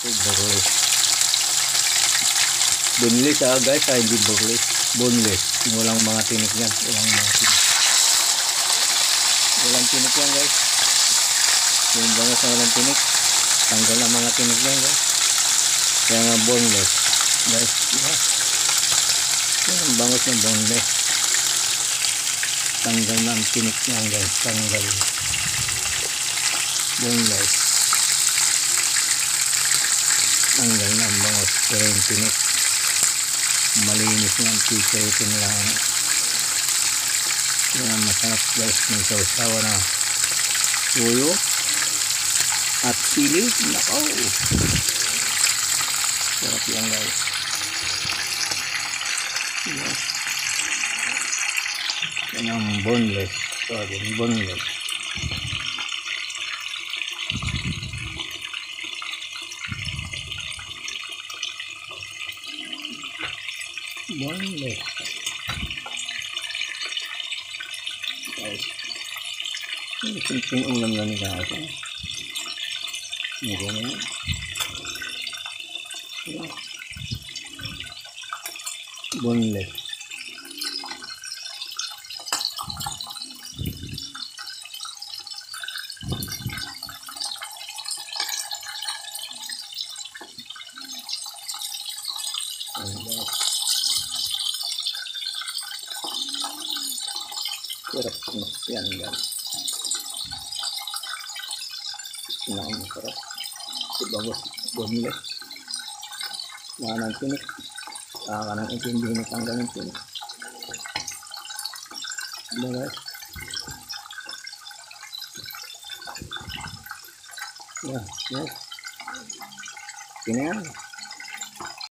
Ito, boneless. Boneless guys, hindi boneless. Boneless. Yung walang mga tinik yan. Walang mga tinik. Walang tinik yan guys. Yung bangas na walang tinik. Tanggal ang mga tinik yan guys. Kaya nga boneless. Guys, diba? Yung bangas na boneless. Tanggal na ang tinik yan guys. Tanggal. Boneless. Tanggal na ang bangas. Pero yung tinik. Malinis nga ang piso-itin lang. Kaya masarap guys. May sausawa na tuyo at sili. Nakaw. Sarap yan guys. Yan ang boneless. Sorry, boneless. Boneless. Guys. Ini simpleng ulam lang guys. Ini kan. Boneless. Sarap yan guys. Sinaon mo sarap. Ibagos boneless. Wala ng tinik. Wala nang intindihin na tanggal ng tinik. Ano guys? Yan, yan. Kinayan.